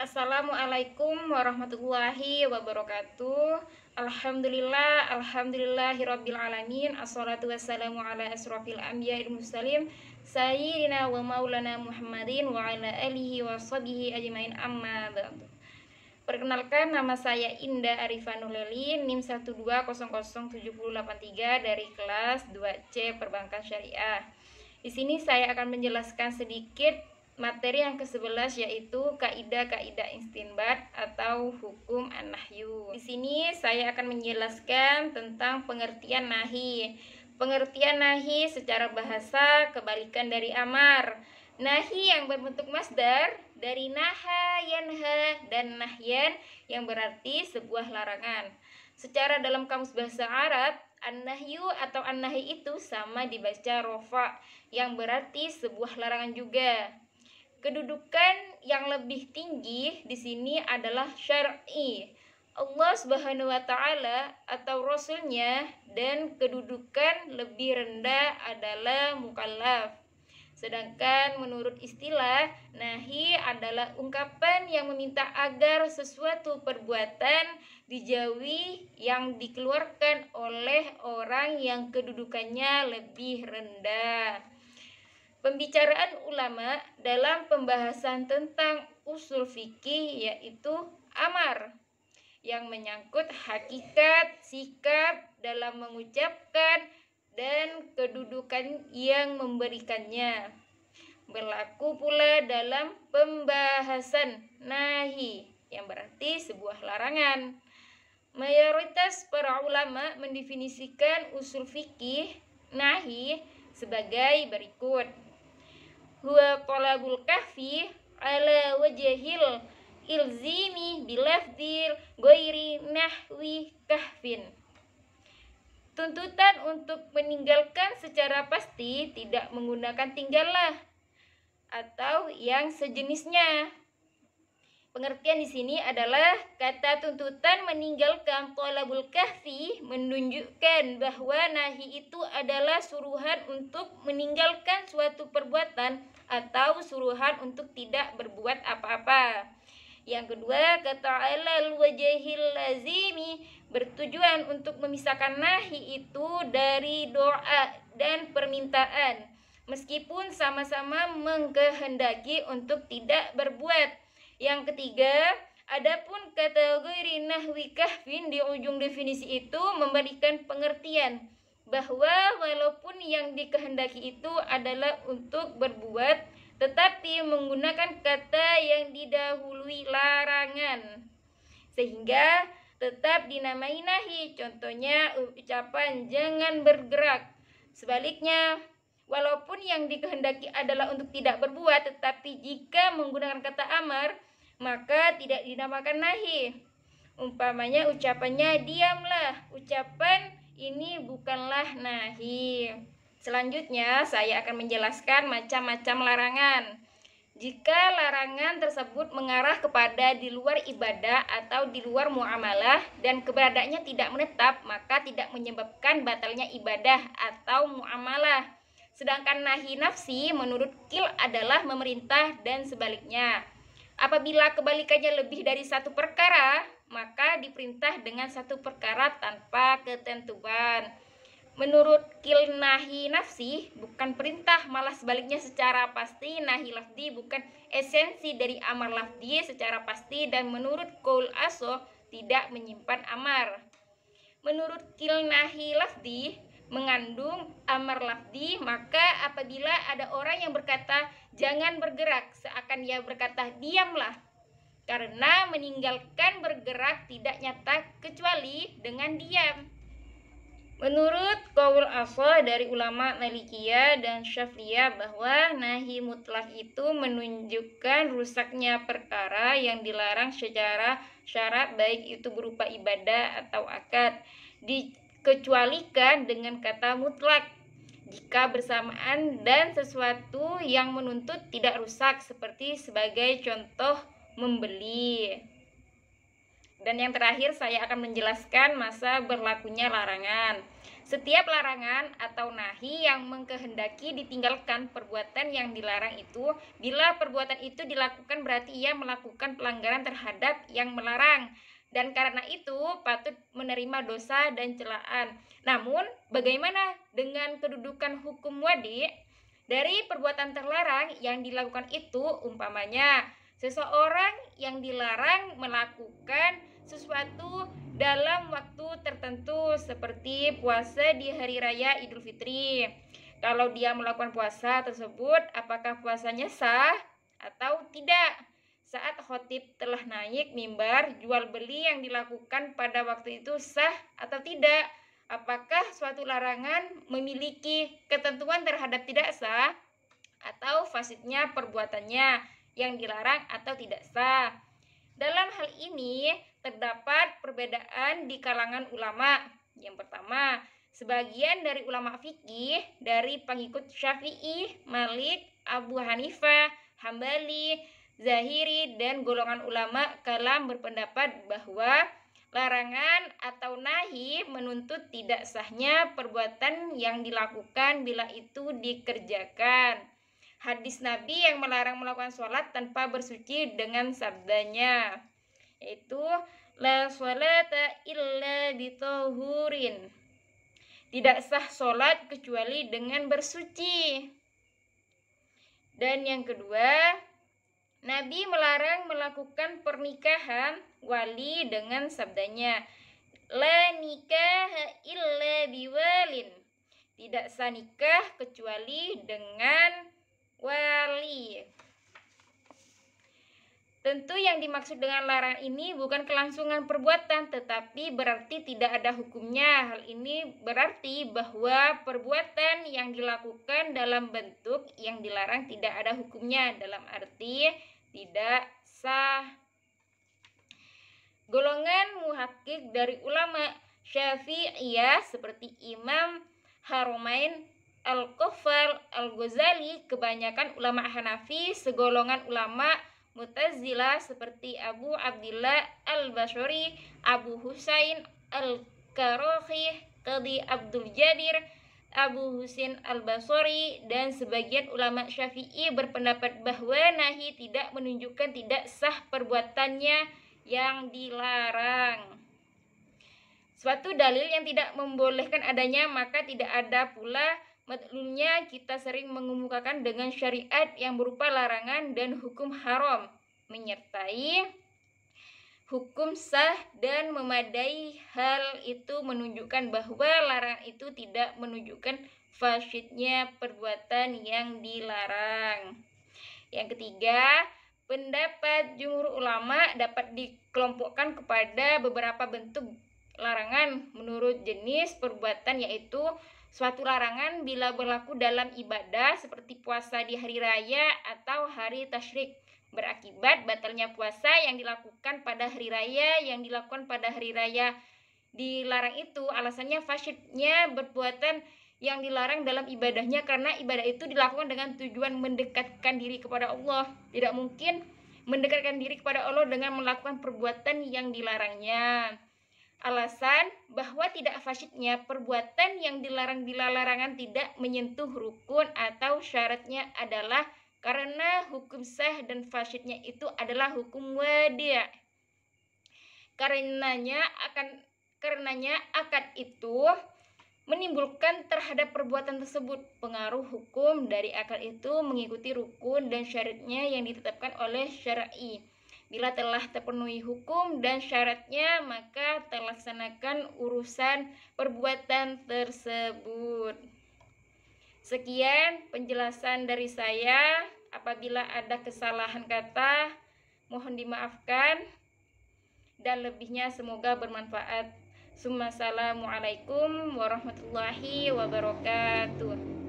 Assalamualaikum warahmatullahi wabarakatuh. Alhamdulillahirabbil alamin. Assalatu wassalamu ala asrofil anbiya'il mursalin sayyidina wa maulana Muhammadin wa ala alihi wa sahbihi ajmain, amma ba'du. Perkenalkan, nama saya Indah Arifanul Leli, NIM 1200783 dari kelas 2C Perbankan Syariah. Di sini saya akan menjelaskan sedikit materi yang ke-11, yaitu kaidah-kaidah istinbat atau hukum an-nahyu. Di sini saya akan menjelaskan tentang pengertian nahi. Pengertian nahi secara bahasa kebalikan dari amar. Nahi yang berbentuk masdar dari naha, yanha, dan nahyan yang berarti sebuah larangan. Secara dalam kamus bahasa Arab, an-nahyu atau an-nahi itu sama dibaca rofa, yang berarti sebuah larangan juga. Kedudukan yang lebih tinggi di sini adalah syar'i, Allah Subhanahu wa taala atau rasulnya, dan kedudukan lebih rendah adalah mukallaf. Sedangkan menurut istilah, nahi adalah ungkapan yang meminta agar sesuatu perbuatan dijauhi yang dikeluarkan oleh orang yang kedudukannya lebih rendah. Pembicaraan ulama dalam pembahasan tentang usul fikih yaitu amar, yang menyangkut hakikat, sikap dalam mengucapkan, dan kedudukan yang memberikannya. Berlaku pula dalam pembahasan nahi, yang berarti sebuah larangan. Mayoritas para ulama mendefinisikan usul fikih nahi sebagai berikut: huwa talabul kahfi ala wajhil ilzimi bilafdil ghairi nahwi kahfin. Tuntutan untuk meninggalkan secara pasti tidak menggunakan tinggallah atau yang sejenisnya. Pengertian di sini adalah kata tuntutan meninggalkan talabul kahfi menunjukkan bahwa nahi itu adalah suruhan untuk meninggalkan suatu perbuatan atau suruhan untuk tidak berbuat apa-apa. Yang kedua, kata alal wajhil lazimi bertujuan untuk memisahkan nahi itu dari doa dan permintaan, meskipun sama-sama mengkehendaki untuk tidak berbuat. Yang ketiga, adapun kategori nahwi kahfin di ujung definisi itu memberikan pengertian bahwa walaupun yang dikehendaki itu adalah untuk berbuat, tetapi menggunakan kata yang didahului larangan, sehingga tetap dinamai nahi. Contohnya ucapan jangan bergerak. Sebaliknya, walaupun yang dikehendaki adalah untuk tidak berbuat, tetapi jika menggunakan kata amar, maka tidak dinamakan nahi. Umpamanya ucapannya diamlah, ucapan ini bukanlah nahi. Selanjutnya saya akan menjelaskan macam-macam larangan. Jika larangan tersebut mengarah kepada di luar ibadah atau di luar muamalah dan keberadaannya tidak menetap, maka tidak menyebabkan batalnya ibadah atau muamalah. Sedangkan nahi nafsi menurut Qil adalah memerintah dan sebaliknya. Apabila kebalikannya lebih dari satu perkara, maka diperintah dengan satu perkara tanpa ketentuan. Menurut Qil, nahi nafsi bukan perintah, malah sebaliknya secara pasti. Nahi lafzi bukan esensi dari amar lafzi secara pasti, dan menurut Qaul Aso tidak menyimpan amar. Menurut Qil, nahi lafzi mengandung amar lafzi, maka apabila ada orang yang berkata jangan bergerak, seakan ia berkata diamlah, karena meninggalkan bergerak tidak nyata kecuali dengan diam. Menurut qaul asal dari ulama Malikiyah dan Syafi'iyah bahwa nahi mutlak itu menunjukkan rusaknya perkara yang dilarang secara syarat, baik itu berupa ibadah atau akad, dikecualikan dengan kata mutlak jika bersamaan dan sesuatu yang menuntut tidak rusak, seperti sebagai contoh membeli. Dan yang terakhir saya akan menjelaskan masa berlakunya larangan. Setiap larangan atau nahi yang mengkehendaki ditinggalkan perbuatan yang dilarang itu, bila perbuatan itu dilakukan berarti ia melakukan pelanggaran terhadap yang melarang, dan karena itu patut menerima dosa dan celaan. Namun, bagaimana dengan kedudukan hukum wadi? Dari perbuatan terlarang yang dilakukan itu, umpamanya seseorang yang dilarang melakukan sesuatu dalam waktu tertentu seperti puasa di hari raya Idul Fitri. Kalau dia melakukan puasa tersebut, apakah puasanya sah atau tidak? Saat khotib telah naik mimbar, jual beli yang dilakukan pada waktu itu sah atau tidak? Apakah suatu larangan memiliki ketentuan terhadap tidak sah atau fasidnya perbuatannya yang dilarang atau tidak sah? Dalam hal ini terdapat perbedaan di kalangan ulama. Yang pertama, sebagian dari ulama fikih dari pengikut Syafi'i, Malik, Abu Hanifah, Hambali, Zahiri, dan golongan ulama kalam berpendapat bahwa larangan atau nahi menuntut tidak sahnya perbuatan yang dilakukan bila itu dikerjakan. Hadis Nabi yang melarang melakukan sholat tanpa bersuci dengan sabdanya, yaitu la sholata illa bitohurin, tidak sah sholat kecuali dengan bersuci. Dan yang kedua, Nabi melarang melakukan pernikahan wali dengan sabdanya la nikaha illa biwalin, tidak sah nikah kecuali dengan wali. Tentu yang dimaksud dengan larangan ini bukan kelangsungan perbuatan, tetapi berarti tidak ada hukumnya. Hal ini berarti bahwa perbuatan yang dilakukan dalam bentuk yang dilarang tidak ada hukumnya, dalam arti tidak sah. Golongan muhakkik dari ulama Syafi'iyah seperti Imam Haromain Al-Qaffal Al-Ghazali, kebanyakan ulama Hanafi, segolongan ulama Mu'tazilah seperti Abu Abdillah Al-Bashari, Abu Husain Al-Karahi, Qadi Abdul Jadir, Abu Husain Al-Basri, dan sebagian ulama Syafi'i berpendapat bahwa nahi tidak menunjukkan tidak sah perbuatannya yang dilarang. Suatu dalil yang tidak membolehkan adanya, maka tidak ada pula madlulnya. Kita sering mengemukakan dengan syariat yang berupa larangan dan hukum haram, menyertai hukum sah dan memadai. Hal itu menunjukkan bahwa larangan itu tidak menunjukkan fasidnya perbuatan yang dilarang. Yang ketiga, pendapat jumhur ulama dapat dikelompokkan kepada beberapa bentuk larangan menurut jenis perbuatan, yaitu suatu larangan bila berlaku dalam ibadah seperti puasa di hari raya atau hari tasyrik, berakibat batalnya puasa yang dilakukan pada hari raya. Yang dilakukan pada hari raya dilarang itu alasannya fasidnya perbuatan yang dilarang dalam ibadahnya, karena ibadah itu dilakukan dengan tujuan mendekatkan diri kepada Allah. Tidak mungkin mendekatkan diri kepada Allah dengan melakukan perbuatan yang dilarangnya. Alasan bahwa tidak fasidnya perbuatan yang dilarang bila larangan tidak menyentuh rukun atau syaratnya adalah karena hukum sah dan fasidnya itu adalah hukum wadi'. Karenanya akad itu menimbulkan terhadap perbuatan tersebut. Pengaruh hukum dari akad itu mengikuti rukun dan syaratnya yang ditetapkan oleh syar'i. Bila telah terpenuhi hukum dan syaratnya, maka terlaksanakan urusan perbuatan tersebut. Sekian penjelasan dari saya. Apabila ada kesalahan kata, mohon dimaafkan, dan lebihnya semoga bermanfaat. Assalamualaikum warahmatullahi wabarakatuh.